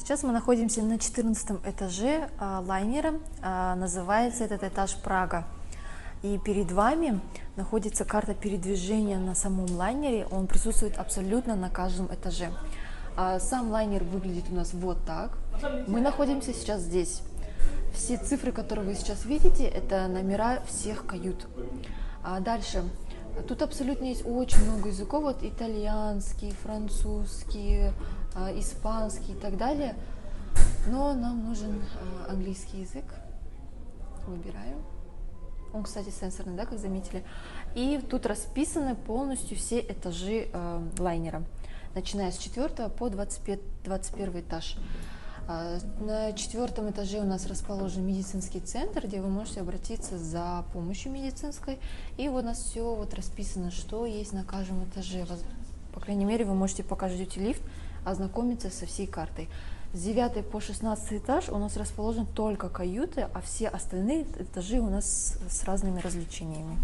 Сейчас мы находимся на 14 этаже лайнера, называется этот этаж Прага. И перед вами находится карта передвижения на самом лайнере, он присутствует абсолютно на каждом этаже. Сам лайнер выглядит у нас вот так. Мы находимся сейчас здесь. Все цифры, которые вы сейчас видите, это номера всех кают. Дальше. Тут абсолютно есть очень много языков, вот итальянский, французский, испанский и так далее. Но нам нужен английский язык. Выбираем. Он, кстати, сенсорный, да, как заметили. И тут расписаны полностью все этажи лайнера, начиная с 4 по 21 этаж. На 4 этаже у нас расположен медицинский центр, где вы можете обратиться за помощью медицинской. И вот у нас все вот расписано, что есть на каждом этаже. По крайней мере, вы можете, пока ждете лифт, ознакомиться со всей картой. С 9 по 16 этаж у нас расположены только каюты, а все остальные этажи у нас с разными развлечениями.